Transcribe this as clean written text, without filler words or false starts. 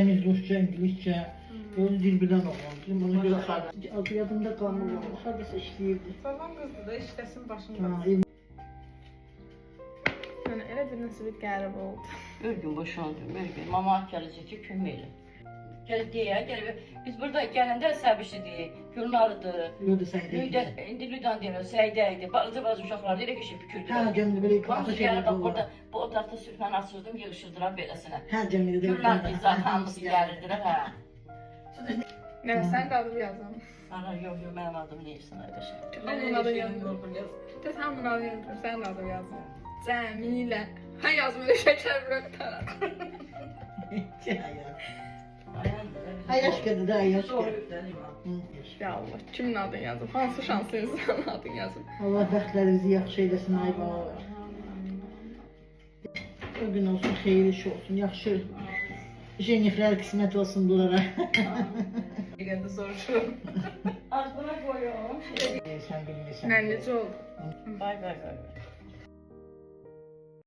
Temiz Rusça, İngilizce. Böyle dil bilen oğlan. Bunu göre adı yadımda kalmır oğlan. Hardasa işləyirdi. Falan qızdır da işləsin başında. Ha, Yəni elə bir nəsə bir qəribə oldu. Bir gün boşandım, bir gün. Mama gələcək ki, kömək elə. Gəl deyə, gəl. Biz burada gələndə səbişidik, Gülnarıdır. Lüdə Səydə. İndi Lüdan deyirlər, Səydə idi. Balaca uşaqlar elə ki, Hə, pükürdülər. cəmdə belə Qonşu qatı gəlib şeylər burada, var. bu otaqda sürfən açırdım, yığışırdılar beləsinə. Hə, cəmdə də. Gülnar bizə hamısı gəlirdilər, hə. Nə, sən də adını yazam. Ana, yox, mənim adım neyirsən, qardaşım. Hamının adını yazım. Biz hamının adını yazım, sən də adını yazım. Cəmilə. Hə yazım, elə şəkər bırak. Ayaş qədə də, ayaş qədə. Ya Allah, kimin adını yazım? Hansı şanslı insanın adını yazım? Allah bəxtlərinizi yaxşı eyləsin, ay var. O gün olsun, xeyir iş olsun, yaxşı. Jeniflər qismət olsun bunlara. Digəndə soruşurum. Az buna qoyum. Sən bilmirsən. Nə, necə oldu? Bay bay bay.